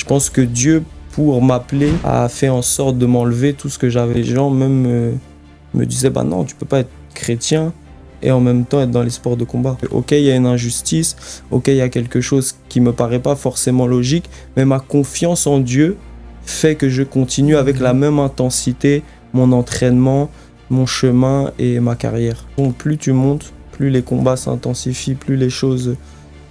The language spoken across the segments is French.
Je pense que Dieu, pour m'appeler, a fait en sorte de m'enlever tout ce que j'avais. Les gens même me disaient, bah non, tu peux pas être chrétien et en même temps être dans les sports de combat. Ok, il y a une injustice, ok, il y a quelque chose qui me paraît pas forcément logique, mais ma confiance en Dieu fait que je continue avec la même intensité mon entraînement, mon chemin et ma carrière. Donc plus tu montes, plus les combats s'intensifient, plus les choses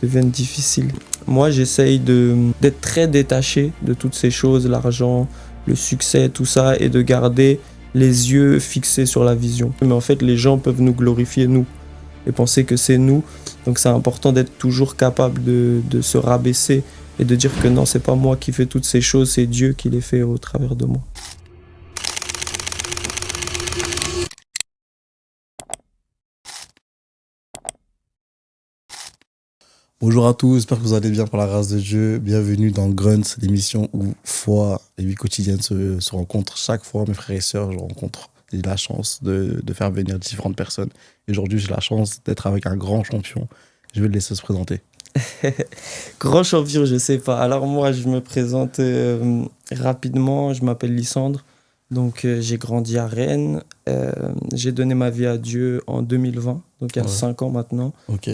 deviennent difficiles. Moi, j'essaye d'être très détaché de toutes ces choses, l'argent, le succès, tout ça, et de garder les yeux fixés sur la vision. Mais en fait, les gens peuvent nous glorifier, nous, et penser que c'est nous. Donc c'est important d'être toujours capable de se rabaisser et de dire que non, c'est pas moi qui fais toutes ces choses, c'est Dieu qui les fait au travers de moi. Bonjour à tous, j'espère que vous allez bien par la grâce de Dieu. Bienvenue dans Grunt, l'émission où foi et vie quotidienne se rencontrent. Chaque fois, mes frères et sœurs, je rencontre. J'ai la chance de faire venir différentes personnes. Et aujourd'hui, j'ai la chance d'être avec un grand champion. Je vais le laisser se présenter. Grand champion, je sais pas. Alors moi, je me présente rapidement. Je m'appelle Lysandre. Donc j'ai grandi à Rennes. J'ai donné ma vie à Dieu en 2020, donc il y a 5 ans maintenant. Ok.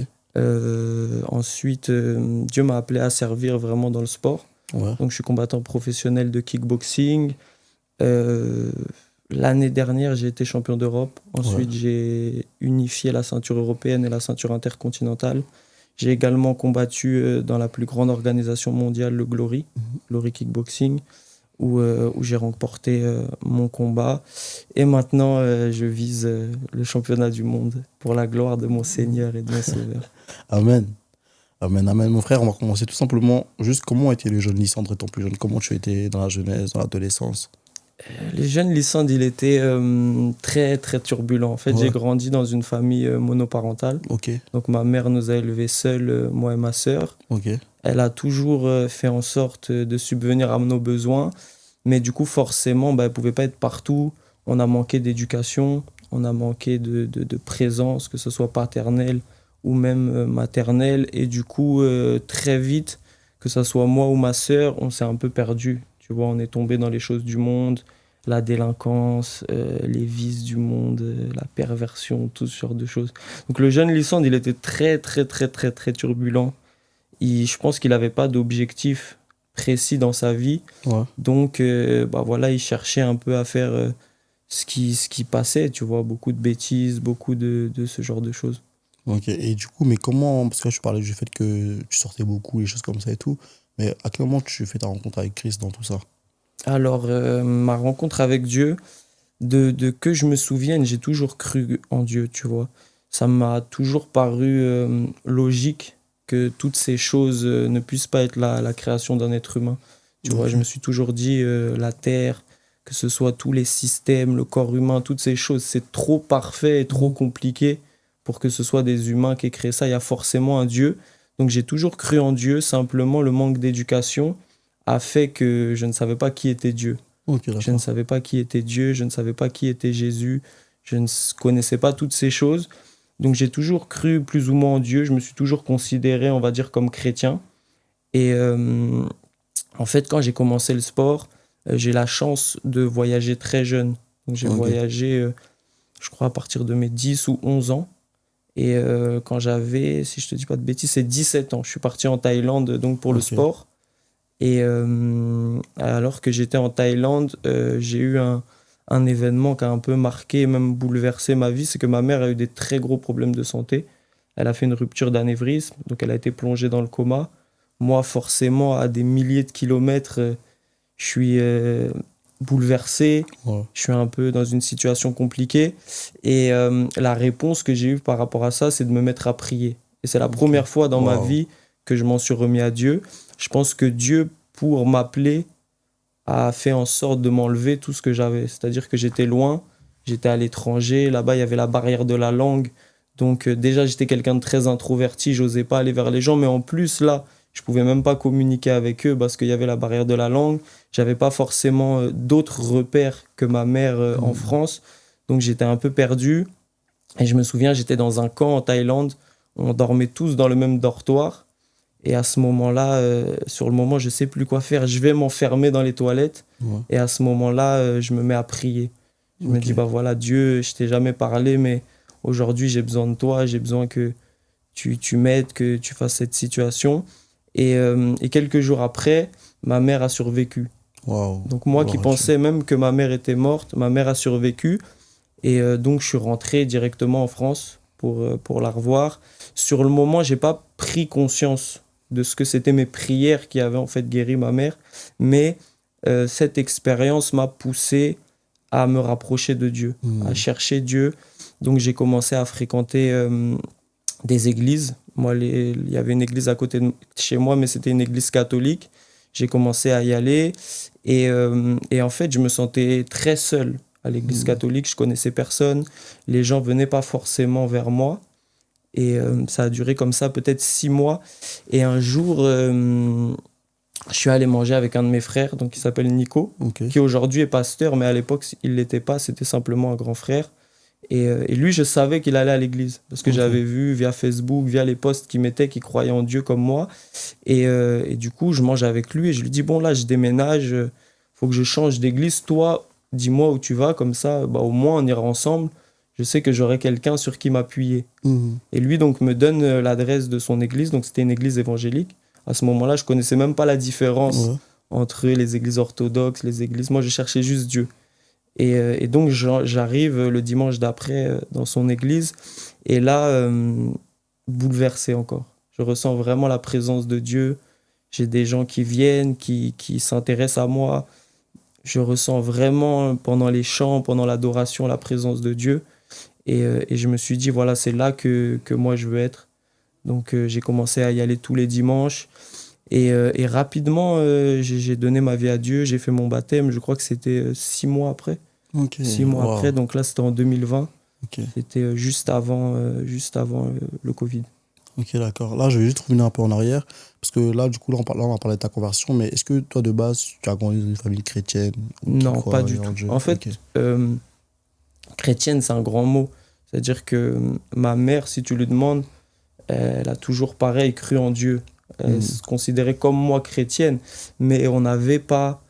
Ensuite, Dieu m'a appelé à servir vraiment dans le sport. Ouais. Donc je suis combattant professionnel de kickboxing. L'année dernière, j'ai été champion d'Europe. Ensuite, j'ai unifié la ceinture européenne et la ceinture intercontinentale. J'ai également combattu dans la plus grande organisation mondiale, le Glory, Glory Kickboxing, où j'ai remporté mon combat. Et maintenant, je vise le championnat du monde pour la gloire de mon Seigneur et de mon Sauveur. Amen. Amen, amen. Mon frère, on va commencer tout simplement. Juste comment était le jeune Lysandre étant plus jeune? Comment tu étais dans la jeunesse, dans l'adolescence? Le jeune Lysandre, il était très, très turbulent. En fait, j'ai grandi dans une famille monoparentale. Ok. Donc, ma mère nous a élevés seuls, moi et ma sœur. Ok. Elle a toujours fait en sorte de subvenir à nos besoins. Mais du coup, forcément, elle ne pouvait pas être partout. On a manqué d'éducation, on a manqué de présence, que ce soit paternelle ou même maternelle. Et du coup, très vite, que ce soit moi ou ma sœur, on s'est un peu perdu. Tu vois, on est tombé dans les choses du monde, la délinquance, les vices du monde, la perversion, tout ce genre de choses. Donc le jeune Lysandre, il était très, très, très, très, très turbulent. Je pense qu'il n'avait pas d'objectif précis dans sa vie. Ouais. Donc, voilà, il cherchait un peu à faire ce qui passait, tu vois, beaucoup de bêtises, beaucoup de ce genre de choses. Ok, et du coup, mais comment, parce que je parlais du fait que tu sortais beaucoup, les choses comme ça et tout, mais à quel moment tu fais ta rencontre avec Christ dans tout ça? Alors, ma rencontre avec Dieu, de que je me souvienne, j'ai toujours cru en Dieu, tu vois. Ça m'a toujours paru logique que toutes ces choses ne puissent pas être la création d'un être humain. Tu vois, je me suis toujours dit, la Terre, que ce soit tous les systèmes, le corps humain, toutes ces choses, c'est trop parfait et trop compliqué pour que ce soit des humains qui aient créé ça. Il y a forcément un Dieu. Donc j'ai toujours cru en Dieu, simplement le manque d'éducation a fait que je ne savais pas qui était Dieu. Ok, Je ne d'accord. savais pas qui était Dieu, je ne savais pas qui était Jésus, je ne connaissais pas toutes ces choses. Donc j'ai toujours cru plus ou moins en Dieu, je me suis toujours considéré, on va dire, comme chrétien. Et en fait, quand j'ai commencé le sport, j'ai la chance de voyager très jeune. Donc j'ai voyagé, je crois, à partir de mes 10 ou 11 ans. Et quand j'avais, si je te dis pas de bêtises, c'est 17 ans. Je suis parti en Thaïlande donc pour le sport. Et alors que j'étais en Thaïlande, j'ai eu un événement qui a un peu marqué et même bouleversé ma vie. C'est que ma mère a eu des très gros problèmes de santé. Elle a fait une rupture d'anévrisme, donc elle a été plongée dans le coma. Moi, forcément, à des milliers de kilomètres, je suis bouleversé. Ouais. Je suis un peu dans une situation compliquée. Et la réponse que j'ai eue par rapport à ça, c'est de me mettre à prier. Et c'est la première fois dans ma vie que je m'en suis remis à Dieu. Je pense que Dieu, pour m'appeler, a fait en sorte de m'enlever tout ce que j'avais. C'est-à-dire que j'étais loin, j'étais à l'étranger, là-bas il y avait la barrière de la langue. Donc déjà j'étais quelqu'un de très introverti, j'osais pas aller vers les gens, mais en plus là, je pouvais même pas communiquer avec eux parce qu'il y avait la barrière de la langue. J'avais pas forcément d'autres repères que ma mère en France. Donc j'étais un peu perdu. Et je me souviens, j'étais dans un camp en Thaïlande, on dormait tous dans le même dortoir. Et à ce moment-là, sur le moment, je sais plus quoi faire. Je vais m'enfermer dans les toilettes. Ouais. Et à ce moment-là, je me mets à prier. Je me Ok. dis, bah voilà, Dieu, je t'ai jamais parlé, mais aujourd'hui, j'ai besoin de toi. J'ai besoin que tu m'aides, que tu fasses cette situation. Et quelques jours après, ma mère a survécu. Waouh. Donc moi qui Gloire à Dieu. pensais même que ma mère était morte, ma mère a survécu. Et donc je suis rentré directement en France pour la revoir. Sur le moment, j'ai pas pris conscience de ce que c'était mes prières qui avaient en fait guéri ma mère. Mais cette expérience m'a poussé à me rapprocher de Dieu, à Hmm. chercher Dieu. Donc j'ai commencé à fréquenter des églises. Moi, il y avait une église à côté de chez moi, mais c'était une église catholique. J'ai commencé à y aller et en fait, je me sentais très seul à l'église Hmm. catholique. Je connaissais personne. Les gens venaient pas forcément vers moi. Et ça a duré comme ça peut-être 6 mois. Et un jour, je suis allé manger avec un de mes frères, donc qui s'appelle Nico, Ok. qui aujourd'hui est pasteur, mais à l'époque, il l'était pas. C'était simplement un grand frère. Et lui, je savais qu'il allait à l'église parce que Ok. j'avais vu via Facebook, via les posts qu'il mettait, qu'il croyait en Dieu comme moi. Et du coup, je mange avec lui et je lui dis, bon, là, je déménage, faut que je change d'église. Toi, dis-moi où tu vas, comme ça, bah, au moins, on ira ensemble. Je sais que j'aurai quelqu'un sur qui m'appuyer. Hmm. Et lui, donc, me donne l'adresse de son église. Donc, c'était une église évangélique. À ce moment-là, je connaissais même pas la différence Ouais. entre les églises orthodoxes, les églises. Moi, je cherchais juste Dieu. Et donc, j'arrive le dimanche d'après dans son église. Et là, bouleversé encore. Je ressens vraiment la présence de Dieu. J'ai des gens qui viennent, qui s'intéressent à moi. Je ressens vraiment pendant les chants, pendant l'adoration, la présence de Dieu. Et je me suis dit, voilà, c'est là que moi je veux être. Donc j'ai commencé à y aller tous les dimanches. Et rapidement, j'ai donné ma vie à Dieu. J'ai fait mon baptême. Je crois que c'était 6 mois après. Ok. 6 mois après. Waouh. Donc là, c'était en 2020. Ok. C'était juste avant le Covid. Ok, d'accord. Là, je vais juste revenir un peu en arrière. Parce que là, du coup, là, on a parlé de ta conversion. Mais est-ce que toi, de base, tu as grandi dans une famille chrétienne ou qui Non, pas croit du en tout. Dieu? En Ok. fait, chrétienne, c'est un grand mot. C'est-à-dire que ma mère, si tu lui demandes, elle a toujours pareil cru en Dieu. Elle Hmm. se considérait comme moi chrétienne, mais on n'avait pas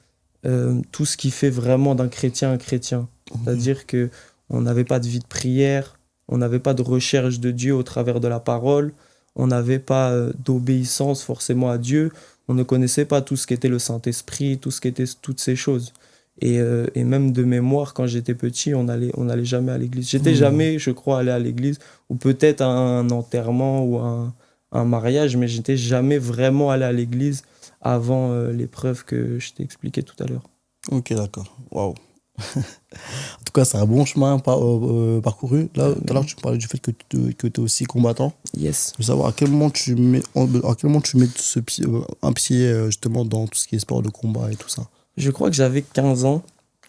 tout ce qui fait vraiment d'un chrétien un chrétien. Ok. C'est-à-dire que on n'avait pas de vie de prière, on n'avait pas de recherche de Dieu au travers de la parole, on n'avait pas d'obéissance forcément à Dieu, on ne connaissait pas tout ce qu'était le Saint-Esprit, tout ce qu'était toutes ces choses. Et même de mémoire, quand j'étais petit, on allait jamais à l'église. J'étais Hmm. jamais, je crois, allé à l'église, ou peut-être à un enterrement ou un mariage, mais j'étais jamais vraiment allé à l'église avant l'épreuve que je t'ai expliquée tout à l'heure. Ok, d'accord. Waouh. En tout cas, c'est un bon chemin parcouru. Là, tout à l'heure, Amen. tu parlais du fait que tu es aussi combattant. Yes. Je veux savoir à quel moment tu mets un pied justement dans tout ce qui est sport de combat et tout ça. Je crois que j'avais 15 ans.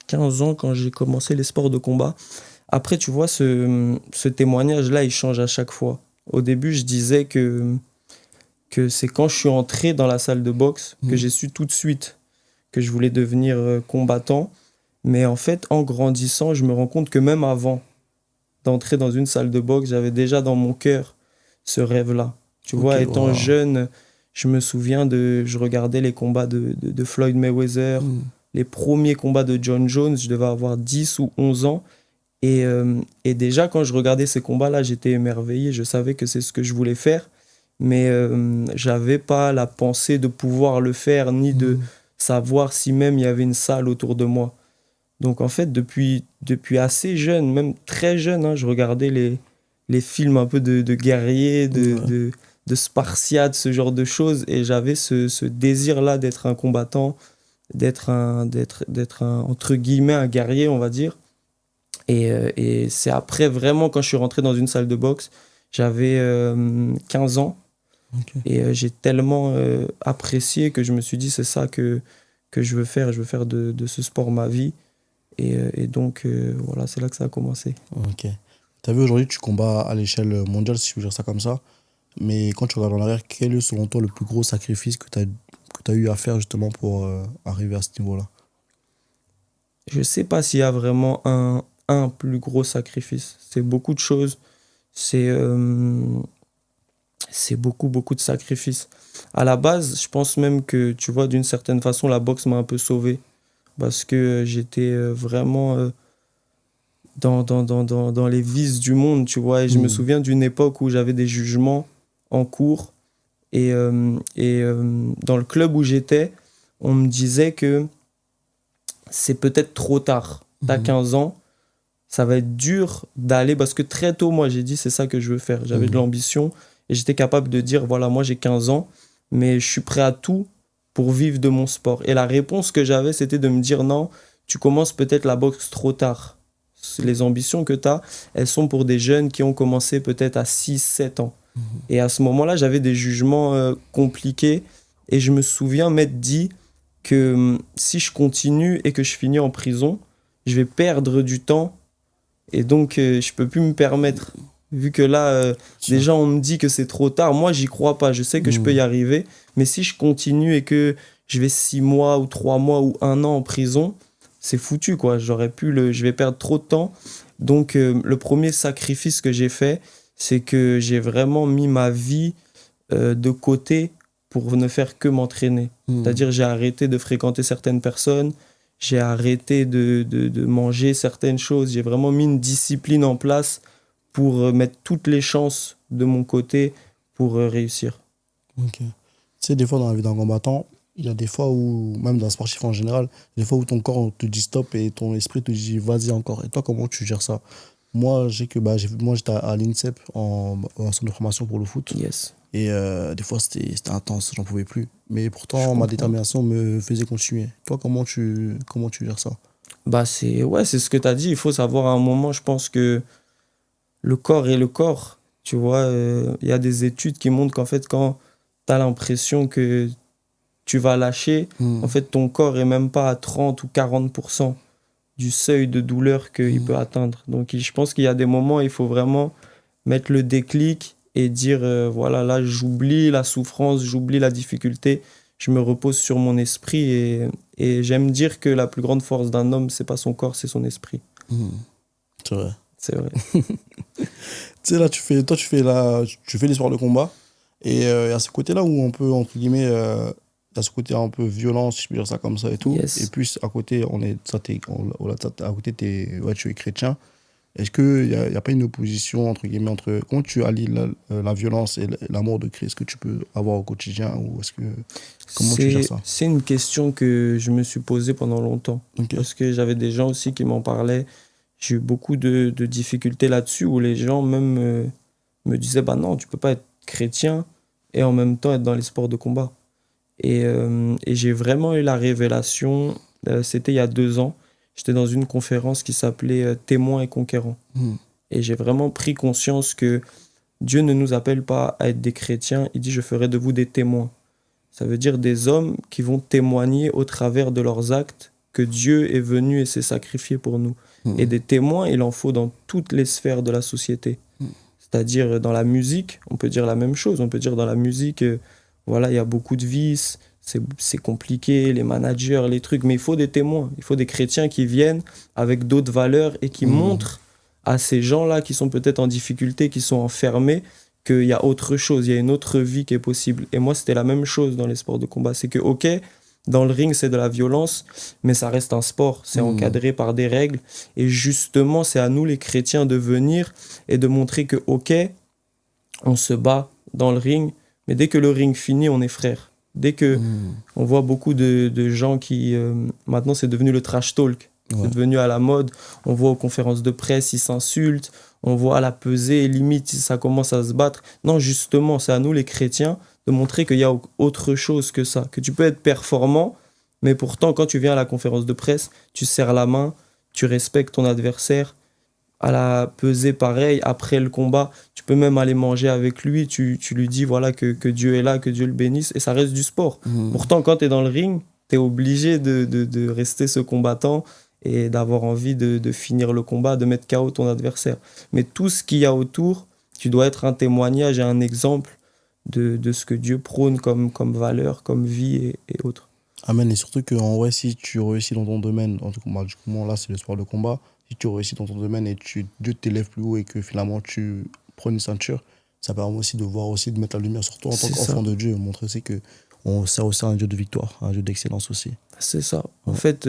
15 ans quand j'ai commencé les sports de combat. Après, tu vois, ce témoignage-là, il change à chaque fois. Au début, je disais que c'est quand je suis entré dans la salle de boxe que Hmm. j'ai su tout de suite que je voulais devenir combattant. Mais en fait, en grandissant, je me rends compte que même avant d'entrer dans une salle de boxe, j'avais déjà dans mon cœur ce rêve-là. Tu Ok, vois, étant waouh. jeune, je me souviens je regardais les combats de Floyd Mayweather, Hmm. les premiers combats de John Jones, je devais avoir 10 ou 11 ans. Et déjà, quand je regardais ces combats-là, j'étais émerveillé. Je savais que c'est ce que je voulais faire, mais j'avais pas la pensée de pouvoir le faire, ni de Hmm. savoir si même il y avait une salle autour de moi. Donc en fait, depuis assez jeune, même très jeune, hein, je regardais les films un peu de guerriers, Ouais. de Spartiates, ce genre de choses, et j'avais ce désir-là d'être un combattant, d'être entre guillemets, un guerrier, on va dire. Et c'est après, vraiment, quand je suis rentré dans une salle de boxe, j'avais 15 ans, Ok. et j'ai tellement apprécié que je me suis dit, c'est ça que je veux faire de ce sport ma vie. Et donc, voilà, c'est là que ça a commencé. Ok. T'as vu, aujourd'hui, tu combats à l'échelle mondiale, si je veux dire ça comme ça. Mais quand tu regardes en arrière, quel est selon toi le plus gros sacrifice que tu as eu à faire justement pour arriver à ce niveau-là? Je sais pas s'il y a vraiment un plus gros sacrifice. C'est beaucoup de choses. C'est c'est beaucoup, beaucoup de sacrifices. À la base, je pense même que, tu vois, d'une certaine façon, la boxe m'a un peu sauvé. Parce que j'étais vraiment dans les vices du monde, tu vois. Et je me Hmm. souviens d'une époque où j'avais des jugements en cours. Dans le club où j'étais, on me disait que c'est peut-être trop tard. T'as Mhm. 15 ans, ça va être dur d'aller. Parce que très tôt, moi, j'ai dit, c'est ça que je veux faire. J'avais de Mhm. l'ambition et j'étais capable de dire, voilà, moi, j'ai 15 ans, mais je suis prêt à tout pour vivre de mon sport. Et la réponse que j'avais, c'était de me dire, non, tu commences peut-être la boxe trop tard. Les ambitions que tu as, elles sont pour des jeunes qui ont commencé peut-être à 6 7 ans. Et à ce moment-là, j'avais des jugements compliqués. Et je me souviens m'être dit que si je continue et que je finis en prison, je vais perdre du temps. Et donc, je peux plus me permettre. Vu que là, Sûr. déjà, on me dit que c'est trop tard. Moi, j'y crois pas. Je sais que je peux y Mhm. arriver. Mais si je continue et que je vais 6 mois ou 3 mois ou 1 an en prison, c'est foutu, quoi. Je vais perdre trop de temps. Donc, le premier sacrifice que j'ai fait, c'est que j'ai vraiment mis ma vie de côté pour ne faire que m'entraîner. Mhm. C'est-à-dire, j'ai arrêté de fréquenter certaines personnes, j'ai arrêté de manger certaines choses, j'ai vraiment mis une discipline en place pour mettre toutes les chances de mon côté pour réussir. Ok. Tu sais, des fois dans la vie d'un combattant, il y a des fois où, même d'un sportif en général, des fois où ton corps te dit stop et ton esprit te dit vas-y encore. Et toi, comment tu gères ça? Moi, moi j'étais à l'INSEP en centre de formation pour le foot. Yes, Et des fois, c'était intense, j'en pouvais plus. Mais je pourtant, ma comprends. détermination me faisait continuer. Toi, comment tu gères ça? Bah c'est ce que tu as dit, il faut savoir à un moment, je pense que le corps est le corps. Tu vois, il y a des études qui montrent qu'en fait, quand tu as l'impression que tu vas lâcher, en Hmm. fait, ton corps est même pas à 30 ou 40% du seuil de douleur qu'il Hmm. peut atteindre. Donc, je pense qu'il y a des moments, il faut vraiment mettre le déclic et dire, voilà, là, j'oublie la souffrance, j'oublie la difficulté, je me repose sur mon esprit et j'aime dire que la plus grande force d'un homme, c'est pas son corps, c'est son esprit. Hmm. C'est vrai. C'est vrai. Tu sais, là, tu fais les sports de combat. Et il y a ce côté-là où on peut, entre guillemets, il y a ce côté un peu violent, si je peux dire ça comme ça et tout. Et Yes. puis, à côté, à côté, ouais, tu es chrétien. Est-ce qu'il y a pas une opposition, entre guillemets, entre comment tu allies la violence et l'amour de Christ que tu peux avoir au quotidien ou comment tu gères ça? C'est une question que je me suis posée pendant longtemps. Ok. Parce que j'avais des gens aussi qui m'en parlaient. J'ai eu beaucoup de difficultés là-dessus où les gens même me disaient, bah non, tu peux pas être chrétien et en même temps être dans les sports de combat. Et j'ai vraiment eu la révélation, c'était il y a 2 ans. J'étais dans une conférence qui s'appelait Témoins et conquérants. Hmm. Et j'ai vraiment pris conscience que Dieu ne nous appelle pas à être des chrétiens, il dit, je ferai de vous des témoins. Ça veut dire des hommes qui vont témoigner au travers de leurs actes que Dieu est venu et s'est sacrifié pour nous. Et Hmm. des témoins, il en faut dans toutes les sphères de la société. C'est-à-dire dans la musique, on peut dire la même chose. On peut dire dans la musique, voilà, il y a beaucoup de vices, c'est compliqué, les managers, les trucs, mais il faut des témoins. Il faut des chrétiens qui viennent avec d'autres valeurs et qui Hmm. montrent à ces gens-là qui sont peut-être en difficulté, qui sont enfermés, qu'il y a autre chose, il y a une autre vie qui est possible. Et moi, c'était la même chose dans les sports de combat. C'est que, ok, dans le ring, c'est de la violence, mais ça reste un sport. C'est Hmm. encadré par des règles. Et justement, c'est à nous, les chrétiens, de venir et de montrer que, ok, on se bat dans le ring, mais dès que le ring finit, on est frères. Dès que Hmm. on voit beaucoup de gens qui, maintenant, c'est devenu le trash talk. C'est Ouais. devenu à la mode. On voit aux conférences de presse, ils s'insultent. On voit à la pesée, limite, ça commence à se battre. Non, justement, c'est à nous, les chrétiens, de montrer qu'il y a autre chose que ça. Que tu peux être performant, mais pourtant, quand tu viens à la conférence de presse, tu serres la main, tu respectes ton adversaire. À la pesée, pareil, après le combat, tu peux même aller manger avec lui. Tu lui dis voilà, que Dieu est là, que Dieu le bénisse, et ça reste du sport. Hmm. Pourtant, quand tu es dans le ring, tu es obligé de rester ce combattant et d'avoir envie de finir le combat, de mettre KO ton adversaire. Mais tout ce qu'il y a autour, tu dois être un témoignage et un exemple de ce que Dieu prône comme valeur, comme vie et autres. Amen. Et surtout que, en vrai, si tu réussis dans ton domaine, en tout cas, du coup, là, c'est le sport de combat. Si tu réussis dans ton domaine et Dieu t'élève plus haut et que finalement tu prends une ceinture, ça permet aussi de voir aussi, de mettre la lumière sur toi en tant C'est ça. qu'enfant de Dieu, montrer aussi que on sert aussi un Dieu de victoire, un Dieu d'excellence aussi. C'est ça. En Ouais. fait,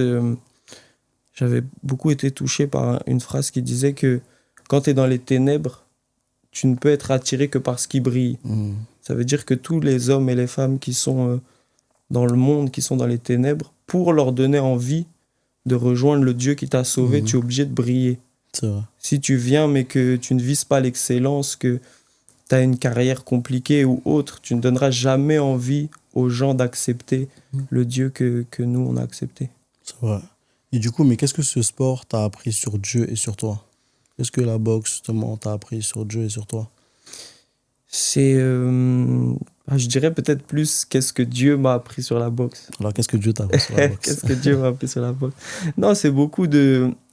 j'avais beaucoup été touché par une phrase qui disait que quand tu es dans les ténèbres, tu ne peux être attiré que par ce qui brille. Mhm. Ça veut dire que tous les hommes et les femmes qui sont dans le monde, qui sont dans les ténèbres, pour leur donner envie de rejoindre le Dieu qui t'a sauvé, tu es obligé de briller. C'est vrai. Si tu viens mais que tu ne vises pas l'excellence, que tu as une carrière compliquée ou autre, tu ne donneras jamais envie aux gens d'accepter le Dieu que nous, on a accepté. C'est vrai. Et du coup, mais qu'est-ce que ce sport t'a appris sur Dieu et sur toi? Qu'est-ce que la boxe, justement, t'a appris sur Dieu et sur toi? C'est, je dirais peut-être plus qu'est-ce que Dieu m'a appris sur la boxe. Alors, qu'est-ce que Dieu t'a appris sur la boxe? Qu'est-ce que Dieu m'a appris sur la boxe? Non,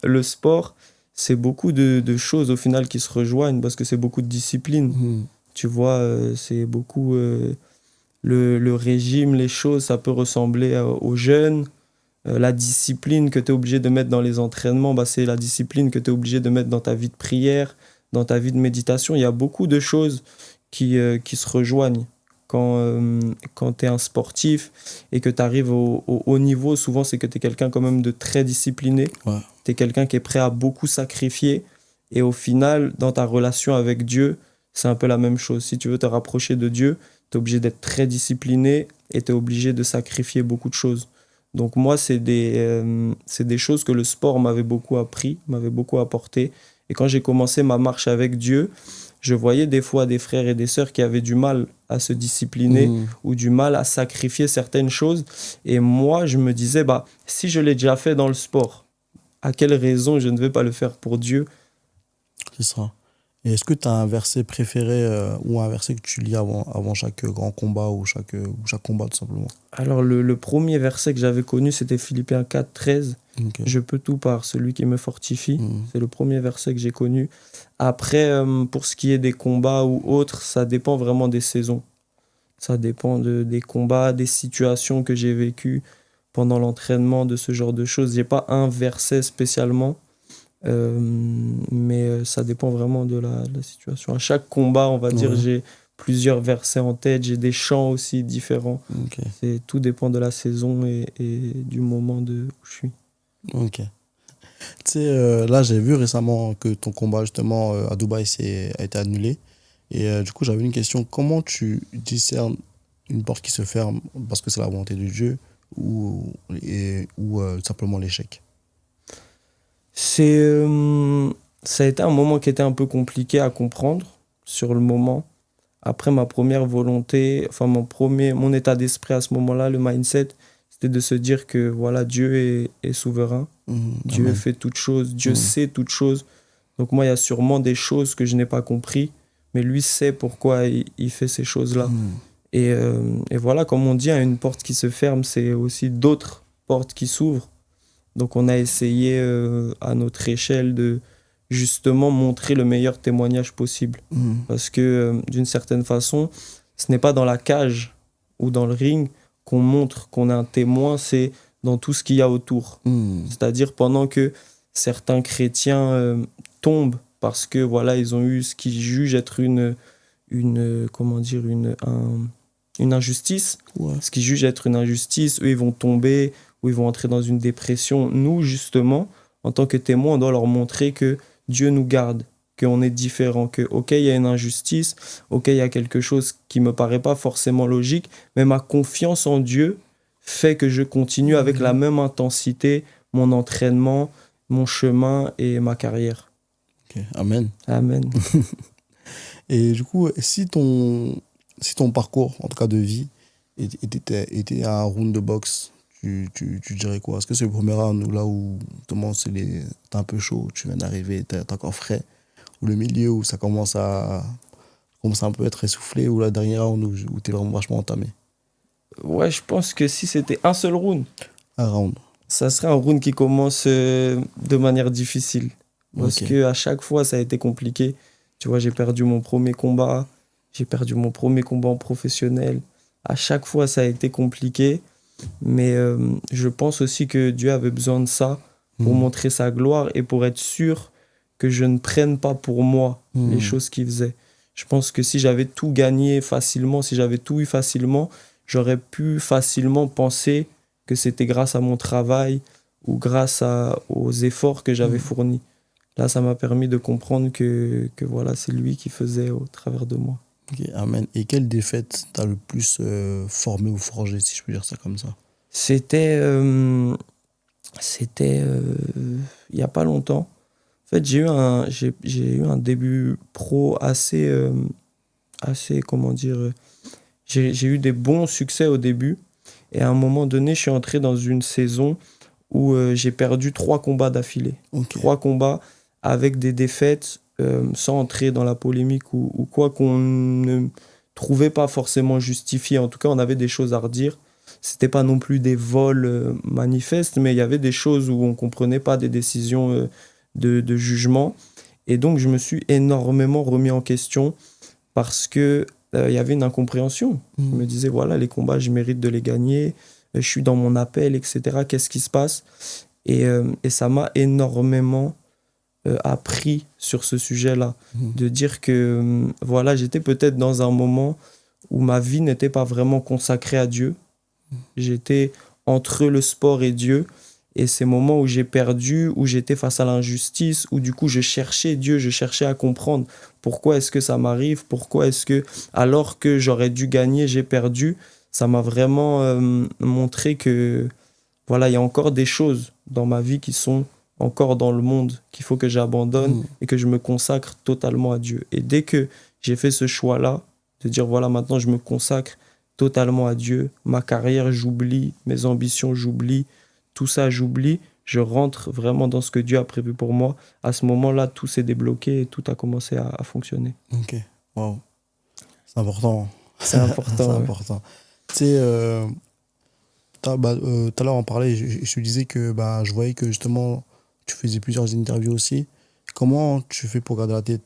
le sport, c'est beaucoup de choses au final qui se rejoignent parce que c'est beaucoup de discipline. Mhm. Tu vois, c'est beaucoup le régime, les choses, ça peut ressembler aux jeunes. La discipline que tu es obligé de mettre dans les entraînements, bah, c'est la discipline que tu es obligé de mettre dans ta vie de prière, dans ta vie de méditation. Il y a beaucoup de choses qui se rejoignent. Quand tu es un sportif et que tu arrives au haut niveau, souvent c'est que tu es quelqu'un quand même de très discipliné. Ouais. Tu es quelqu'un qui est prêt à beaucoup sacrifier. Et au final, dans ta relation avec Dieu, c'est un peu la même chose. Si tu veux te rapprocher de Dieu, tu es obligé d'être très discipliné et tu es obligé de sacrifier beaucoup de choses. Donc moi, c'est des choses que le sport m'avait beaucoup appris, m'avait beaucoup apporté. Et quand j'ai commencé ma marche avec Dieu, je voyais des fois des frères et des sœurs qui avaient du mal à se discipliner Mhm. ou du mal à sacrifier certaines choses. Et moi, je me disais, bah, si je l'ai déjà fait dans le sport, à quelle raison je ne vais pas le faire pour Dieu? C'est ça. Et est-ce que tu as un verset préféré ou un verset que tu lis avant chaque grand combat ou chaque combat, tout simplement? Alors, le premier verset que j'avais connu, c'était Philippiens 4, 13. Ok. Je peux tout par celui qui me fortifie. Mhm. C'est le premier verset que j'ai connu. Après, pour ce qui est des combats ou autres, ça dépend vraiment des saisons. Ça dépend des combats, des situations que j'ai vécues pendant l'entraînement, de ce genre de choses. J'ai pas un verset spécialement, mais ça dépend vraiment de la situation. À chaque combat, on va dire, Ouais. j'ai plusieurs versets en tête. J'ai des chants aussi différents. Ok. Tout dépend de la saison et du moment où je suis. Ok. Tu sais, là, j'ai vu récemment que ton combat, justement, à Dubaï a été annulé. Et du coup, j'avais une question. Comment tu discernes une porte qui se ferme parce que c'est la volonté de Dieu ou simplement l'échec? C'est, ça a été un moment qui était un peu compliqué à comprendre sur le moment. Après ma première volonté, enfin mon état d'esprit à ce moment-là, le mindset, c'était de se dire que voilà, Dieu est souverain. Mhm. Dieu Amen. fait toutes choses, Dieu Mhm. sait toutes choses. Donc moi, il y a sûrement des choses que je n'ai pas compris, mais lui sait pourquoi il fait ces choses-là. Mhm. Et voilà, comme on dit, hein, une porte qui se ferme, c'est aussi d'autres portes qui s'ouvrent. Donc on a essayé à notre échelle de justement montrer le meilleur témoignage possible. Mhm. Parce que d'une certaine façon, ce n'est pas dans la cage ou dans le ring qu'on montre qu'on est un témoin, c'est dans tout ce qu'il y a autour. Mhm. C'est-à-dire pendant que certains chrétiens tombent parce que voilà, ils ont eu ce qu'ils jugent être comment dire, une injustice, Ouais. ce qu'ils jugent être une injustice, eux ils vont tomber ou ils vont entrer dans une dépression. Nous, justement, en tant que témoins, on doit leur montrer que Dieu nous garde, qu'on est différent, que ok, il y a une injustice, ok, il y a quelque chose qui me paraît pas forcément logique, mais ma confiance en Dieu fait que je continue avec la même intensité mon entraînement, mon chemin et ma carrière. Ok. Amen. Amen. Et du coup, si ton parcours, en tout cas de vie, était un round de boxe, tu dirais quoi? Est-ce que c'est le premier round où là où t'es un peu chaud, tu viens d'arriver, t'es encore frais? Ou le milieu où ça commence à un peu être essoufflé? Ou la dernière round où t'es vraiment vachement entamé? Ouais, je pense que si c'était un seul round, Un round. ça serait un round qui commence de manière difficile. Parce Ok. que à chaque fois, ça a été compliqué. Tu vois, j'ai perdu mon premier combat. J'ai perdu mon premier combat en professionnel. À chaque fois, ça a été compliqué. Mais je pense aussi que Dieu avait besoin de ça pour Mhm. montrer sa gloire et pour être sûr que je ne prenne pas pour moi les Mhm. choses qu'il faisait. Je pense que si j'avais tout gagné facilement, si j'avais tout eu facilement, j'aurais pu facilement penser que c'était grâce à mon travail ou aux efforts que j'avais fournis. Là, ça m'a permis de comprendre que voilà, c'est lui qui faisait au travers de moi. Ok, amen. Et quelle défaite t'as le plus formé ou forgé, si je peux dire ça comme ça? C'était il y a pas longtemps. En fait, j'ai eu un début pro assez, comment dire, j'ai eu des bons succès au début. Et à un moment donné, je suis entré dans une saison où j'ai perdu 3 combats d'affilée. Ok. 3 combats avec des défaites, sans entrer dans la polémique ou quoi, qu'on ne trouvait pas forcément justifiées. En tout cas, on avait des choses à redire. C'était pas non plus des vols manifestes, mais il y avait des choses où on comprenait pas des décisions de jugement. Et donc, je me suis énormément remis en question parce que il y avait une incompréhension. Je me disais, voilà, les combats, je mérite de les gagner. Je suis dans mon appel, etc. Qu'est-ce qui se passe? Et ça m'a énormément appris sur ce sujet-là. De dire que, voilà, j'étais peut-être dans un moment où ma vie n'était pas vraiment consacrée à Dieu. J'étais entre le sport et Dieu. Et ces moments où j'ai perdu, où j'étais face à l'injustice, où du coup je cherchais Dieu, je cherchais à comprendre pourquoi est-ce que ça m'arrive, pourquoi est-ce que, alors que j'aurais dû gagner, j'ai perdu. Ça m'a vraiment montré que, voilà, il y a encore des choses dans ma vie qui sont encore dans le monde, qu'il faut que j'abandonne et que je me consacre totalement à Dieu. Et dès que j'ai fait ce choix-là, de dire, voilà, maintenant je me consacre totalement à Dieu, ma carrière, j'oublie, mes ambitions, j'oublie, tout ça, j'oublie, je rentre vraiment dans ce que Dieu a prévu pour moi. À ce moment-là, tout s'est débloqué et tout a commencé à fonctionner. Ok, wow. C'est important. C'est important. C'est ouais. important. Tu sais, tout à l'heure on parlait, je te disais que je voyais que justement tu faisais plusieurs interviews aussi. Comment tu fais pour garder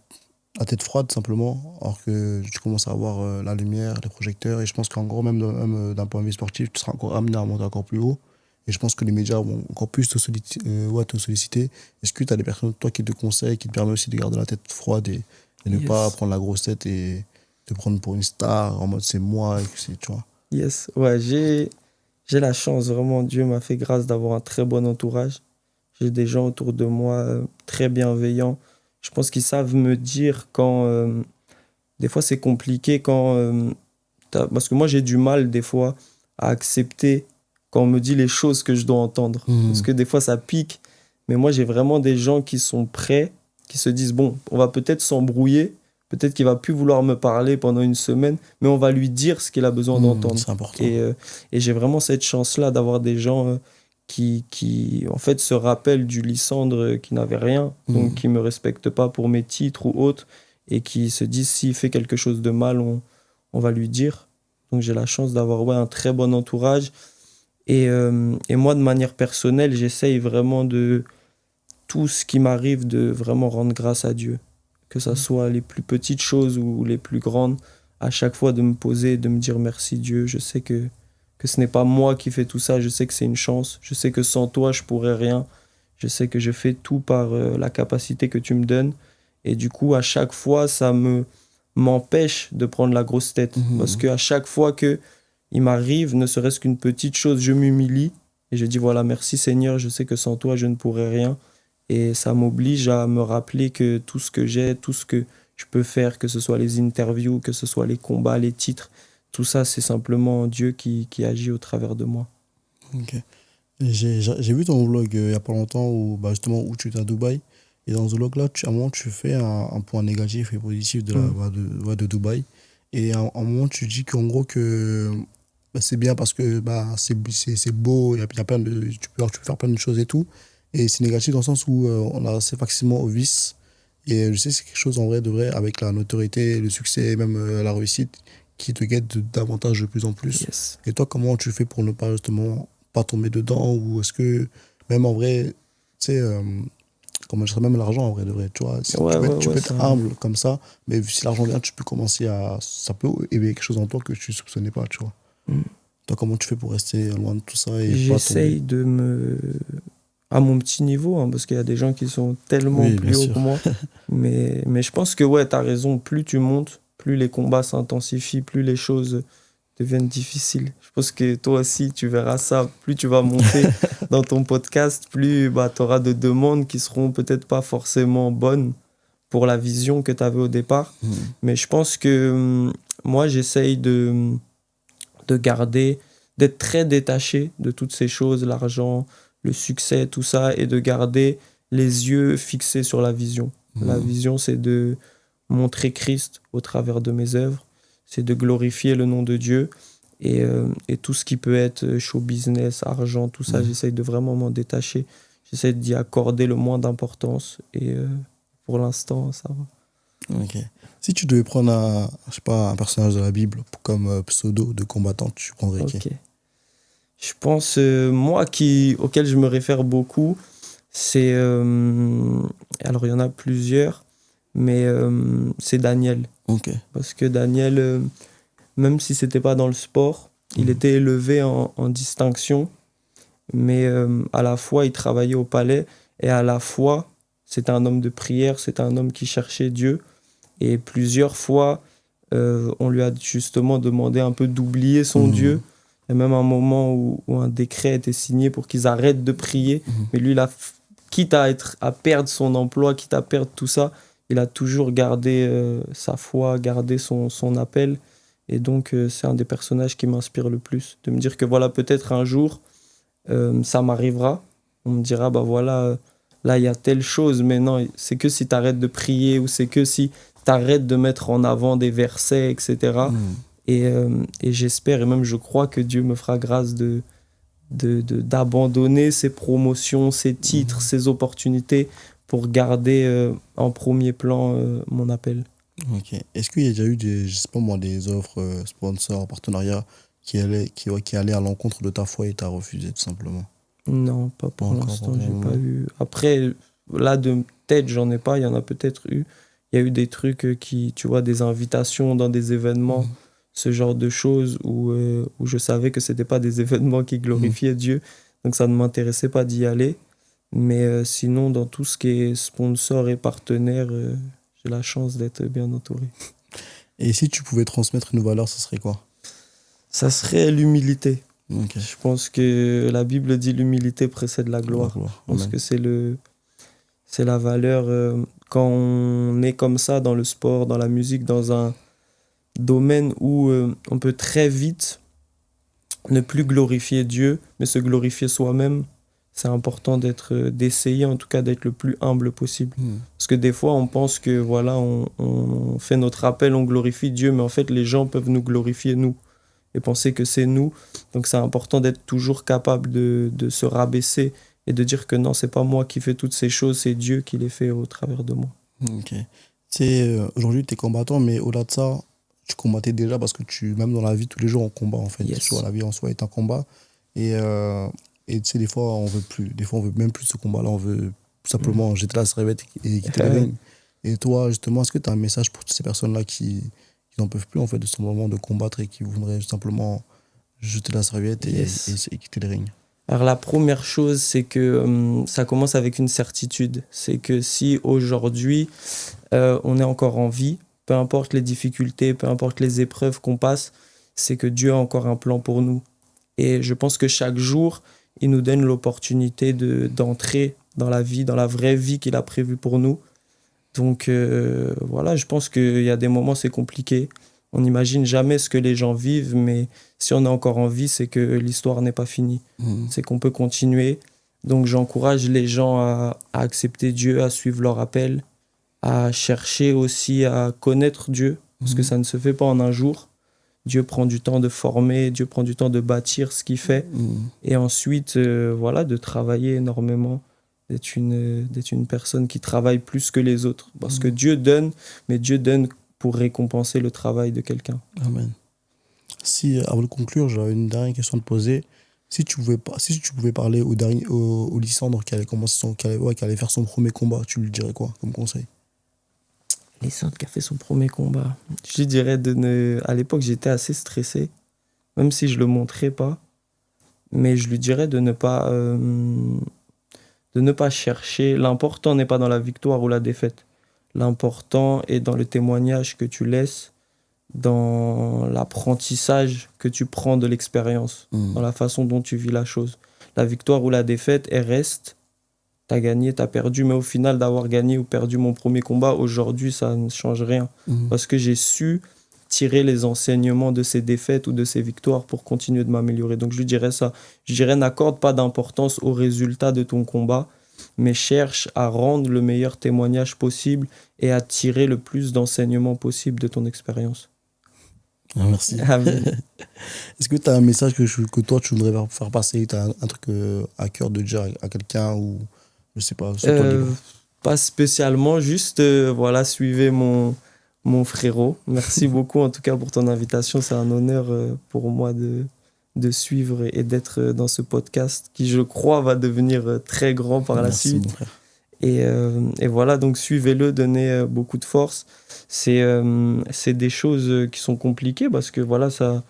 la tête froide simplement, alors que tu commences à avoir la lumière, les projecteurs, et je pense qu'en gros, même d'un point de vue sportif, tu seras encore amené à monter encore plus haut. Et je pense que les médias vont encore plus te solliciter. Est-ce que tu as des personnes, toi, qui te conseillent, qui te permettent aussi de garder la tête froide et ne Yes. pas prendre la grosse tête et te prendre pour une star en mode c'est moi, et que c'est, tu vois. Yes, ouais, j'ai la chance, vraiment, Dieu m'a fait grâce d'avoir un très bon entourage. J'ai des gens autour de moi très bienveillants. Je pense qu'ils savent me dire quand... des fois, c'est compliqué quand... parce que moi, j'ai du mal, des fois, à accepter quand on me dit les choses que je dois entendre. Parce que des fois, ça pique. Mais moi, j'ai vraiment des gens qui sont prêts, qui se disent, bon, on va peut-être s'embrouiller, peut-être qu'il va plus vouloir me parler pendant une semaine, mais on va lui dire ce qu'il a besoin d'entendre. C'est important. Et j'ai vraiment cette chance-là d'avoir des gens qui, en fait, se rappellent du Lysandre qui n'avait rien, donc qui me respectent pas pour mes titres ou autres, et qui se disent, s'il fait quelque chose de mal, on va lui dire. Donc j'ai la chance d'avoir un très bon entourage. Et moi, de manière personnelle, j'essaye vraiment de tout ce qui m'arrive de vraiment rendre grâce à Dieu. Que ça soit les plus petites choses ou les plus grandes, à chaque fois de me poser et de me dire merci Dieu. Je sais que ce n'est pas moi qui fais tout ça, je sais que c'est une chance. Je sais que sans toi, je pourrais rien. Je sais que je fais tout par la capacité que tu me donnes. Et du coup, à chaque fois, ça m'empêche de prendre la grosse tête. Parce qu'à chaque fois que il m'arrive, ne serait-ce qu'une petite chose, je m'humilie et je dis voilà, merci Seigneur, je sais que sans toi, je ne pourrais rien. Et ça m'oblige à me rappeler que tout ce que j'ai, tout ce que je peux faire, que ce soit les interviews, que ce soit les combats, les titres, tout ça, c'est simplement Dieu qui agit au travers de moi. Ok. J'ai vu ton vlog il n'y a pas longtemps justement où tu es à Dubaï. Et dans ce vlog-là, à un moment, tu fais un point négatif et positif de Dubaï. Et à un moment, tu dis qu'en gros, que c'est bien parce que c'est beau, il y a plein tu peux faire plein de choses et tout. Et c'est négatif dans le sens où on a assez facilement au vice. Et je sais que c'est quelque chose en vrai de vrai, avec la notoriété, le succès et même la réussite, qui te guette davantage de plus en plus. Yes. Et toi, comment tu fais pour ne pas justement pas tomber dedans, ou est-ce que même en vrai, tu sais, comment je serais même l'argent en vrai de vrai, tu vois, tu peux être humble comme ça, mais si l'argent vient, tu peux commencer ça peut éveiller quelque chose en toi que tu soupçonnais pas, tu vois. Toi, comment tu fais pour rester loin de tout ça et j'essaye à mon petit niveau, hein, parce qu'il y a des gens qui sont tellement plus hauts que moi, mais je pense que t'as raison, plus tu montes, plus les combats s'intensifient, plus les choses deviennent difficiles. Je pense que toi aussi, tu verras ça. Plus tu vas monter dans ton podcast, plus tu auras de demandes qui seront peut-être pas forcément bonnes pour la vision que tu avais au départ. Mais je pense que moi, j'essaye de garder, d'être très détaché de toutes ces choses, l'argent, le succès, tout ça, et de garder les yeux fixés sur la vision. La vision, c'est de montrer Christ au travers de mes œuvres, c'est de glorifier le nom de Dieu, et tout ce qui peut être show business, argent, tout ça, j'essaye de vraiment m'en détacher. J'essaie d'y accorder le moins d'importance, et pour l'instant, ça va. Ok. Si tu devais prendre un personnage de la Bible comme pseudo de combattant, tu prendrais qui? Ok. Je pense, auquel je me réfère beaucoup, c'est... alors, il y en a plusieurs, mais c'est Daniel. Ok. Parce que Daniel, même si c'était pas dans le sport, il était élevé en distinction, mais à la fois, il travaillait au palais, et à la fois, c'était un homme de prière, c'était un homme qui cherchait Dieu. Et plusieurs fois, on lui a justement demandé un peu d'oublier son Dieu. Il y a même un moment où un décret a été signé pour qu'ils arrêtent de prier. Mais lui, quitte à perdre son emploi, quitte à perdre tout ça, il a toujours gardé sa foi, gardé son appel. Et donc, c'est un des personnages qui m'inspire le plus. De me dire que voilà, peut-être un jour, ça m'arrivera. On me dira, voilà, là, il y a telle chose. Mais non, c'est que si tu arrêtes de prier, ou c'est que si tu arrêtes de mettre en avant des versets, etc. Et j'espère, et même je crois que Dieu me fera grâce d'abandonner ses promotions, ses titres, ses opportunités pour garder en premier plan mon appel. Ok. Est-ce qu'il y a déjà eu je sais pas moi, des offres sponsors, partenariats qui allaient à l'encontre de ta foi et t'as refusé tout simplement? Non, pas pour Encore, l'instant, j'ai vraiment. pas eu. Après, là, de tête, j'en ai pas, il y en a peut-être eu. Il y a eu des trucs qui, tu vois, des invitations dans des événements, ce genre de choses où je savais que c'était pas des événements qui glorifiaient Dieu, donc ça ne m'intéressait pas d'y aller. Mais sinon, dans tout ce qui est sponsor et partenaire, j'ai la chance d'être bien entouré. Et si tu pouvais transmettre une valeur, ce serait quoi? Ça serait l'humilité. Ok. Je pense que la Bible dit l'humilité précède la gloire. La Je pense Amen. que c'est la valeur quand on est comme ça dans le sport, dans la musique, dans un domaine où on peut très vite ne plus glorifier Dieu, mais se glorifier soi-même. C'est important d'essayer en tout cas d'être le plus humble possible. Parce que des fois, on pense que voilà, on fait notre appel, on glorifie Dieu, mais en fait, les gens peuvent nous glorifier nous et penser que c'est nous. Donc, c'est important d'être toujours capable de se rabaisser et de dire que non, c'est pas moi qui fais toutes ces choses, c'est Dieu qui les fait au travers de moi. Ok. Aujourd'hui, tu es combattant, mais au-delà de ça, tu combattais déjà parce que même dans la vie, tous les jours, on combat en fait. Yes. Tu vois, la vie en soi est un combat. Et tu sais, des fois, on veut plus. Des fois, on veut même plus ce combat-là. On veut simplement jeter la serviette et quitter le ring. Et toi, justement, est-ce que tu as un message pour toutes ces personnes-là qui n'en peuvent plus en fait de ce moment de combattre et qui voudraient simplement jeter la serviette et quitter le ring? Alors la première chose, c'est que ça commence avec une certitude. C'est que si aujourd'hui, on est encore en vie, peu importe les difficultés, peu importe les épreuves qu'on passe, c'est que Dieu a encore un plan pour nous. Et je pense que chaque jour, il nous donne l'opportunité d'entrer dans la vie, dans la vraie vie qu'il a prévue pour nous. Donc voilà, je pense qu'il y a des moments, c'est compliqué. On n'imagine jamais ce que les gens vivent, mais si on est encore en vie, c'est que l'histoire n'est pas finie. C'est qu'on peut continuer. Donc j'encourage les gens à accepter Dieu, à suivre leur appel, à chercher aussi à connaître Dieu, parce que ça ne se fait pas en un jour. Dieu prend du temps de former, Dieu prend du temps de bâtir ce qu'il fait, et ensuite, voilà, de travailler énormément, d'être une personne qui travaille plus que les autres, parce que Dieu donne, mais Dieu donne pour récompenser le travail de quelqu'un. Amen. Avant de conclure, j'avais une dernière question à te poser. Si tu pouvais parler au Lysandre qui allait faire son premier combat, tu lui dirais quoi comme conseil? Lysandre qui a fait son premier combat. Je lui dirais à l'époque, j'étais assez stressé, même si je le montrais pas. Mais je lui dirais de ne pas chercher. L'important n'est pas dans la victoire ou la défaite. L'important est dans le témoignage que tu laisses dans l'apprentissage que tu prends de l'expérience, dans la façon dont tu vis la chose. La victoire ou la défaite, elle reste. T'as gagné, t'as perdu, mais au final, d'avoir gagné ou perdu mon premier combat, aujourd'hui, ça ne change rien. Parce que j'ai su tirer les enseignements de ces défaites ou de ces victoires pour continuer de m'améliorer. Donc je lui dirais ça. Je dirais, n'accorde pas d'importance au résultat de ton combat, mais cherche à rendre le meilleur témoignage possible et à tirer le plus d'enseignements possible de ton expérience. Ah, merci. Amen. Est-ce que tu as un message que toi, tu voudrais faire passer? Tu as un truc à cœur de dire à quelqu'un ou je sais pas, c'est toi libre. Pas spécialement, juste voilà, suivez mon frérot. Merci beaucoup en tout cas pour ton invitation. C'est un honneur pour moi de suivre et d'être dans ce podcast qui, je crois, va devenir très grand par la Merci, suite. mon frère. Et voilà, donc suivez-le, donnez beaucoup de force. C'est des choses qui sont compliquées parce que voilà, ça,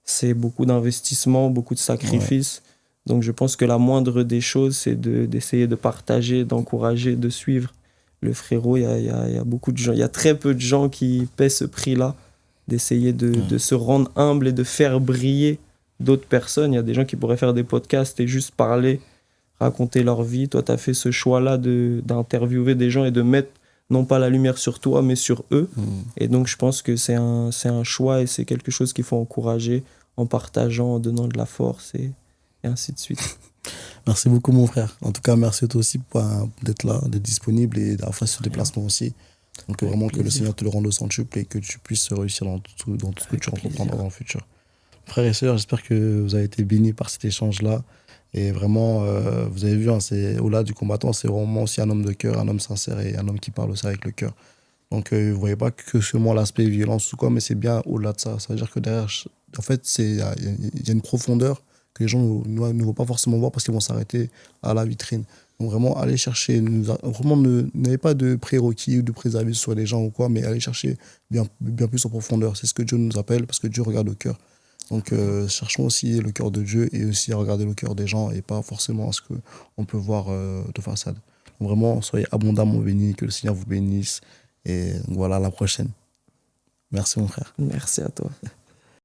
c'est beaucoup d'investissement, beaucoup de sacrifices. Donc je pense que la moindre des choses, c'est d'essayer de partager, d'encourager, de suivre le frérot. Il y a beaucoup de gens, il y a très peu de gens qui paient ce prix-là, d'essayer de se rendre humble et de faire briller d'autres personnes. Il y a des gens qui pourraient faire des podcasts et juste parler, raconter leur vie. Toi, tu as fait ce choix-là d'interviewer des gens et de mettre non pas la lumière sur toi, mais sur eux. Et donc, je pense que c'est un choix et c'est quelque chose qu'il faut encourager en partageant, en donnant de la force et ainsi de suite. Merci beaucoup, mon frère. En tout cas, merci à toi aussi d'être là, d'être disponible et d'avoir fait ce déplacement aussi. Donc, Avec vraiment que le plaisir. Seigneur te le rende au centuple et que tu puisses réussir dans tout ce que Avec tu entreprendras plaisir. dans le futur. Frères et sœurs, j'espère que vous avez été bénis par cet échange-là. Et vraiment, vous avez vu, hein, c'est, au-delà du combattant, c'est vraiment aussi un homme de cœur, un homme sincère et un homme qui parle aussi avec le cœur. Donc, vous ne voyez pas que seulement l'aspect violence ou quoi, mais c'est bien au-delà de ça. Ça veut dire que derrière, en fait, il y a une profondeur que les gens ne vont pas forcément voir parce qu'ils vont s'arrêter à la vitrine. Donc, vraiment, allez chercher, vraiment, n'avez pas de prérequis ou de préavis sur les gens ou quoi, mais allez chercher bien plus en profondeur. C'est ce que Dieu nous appelle parce que Dieu regarde au cœur. Donc, cherchons aussi le cœur de Dieu et aussi à regarder le cœur des gens et pas forcément à ce qu'on peut voir de façade. Donc, vraiment, soyez abondamment bénis, que le Seigneur vous bénisse. Et voilà, à la prochaine. Merci, mon frère. Merci à toi.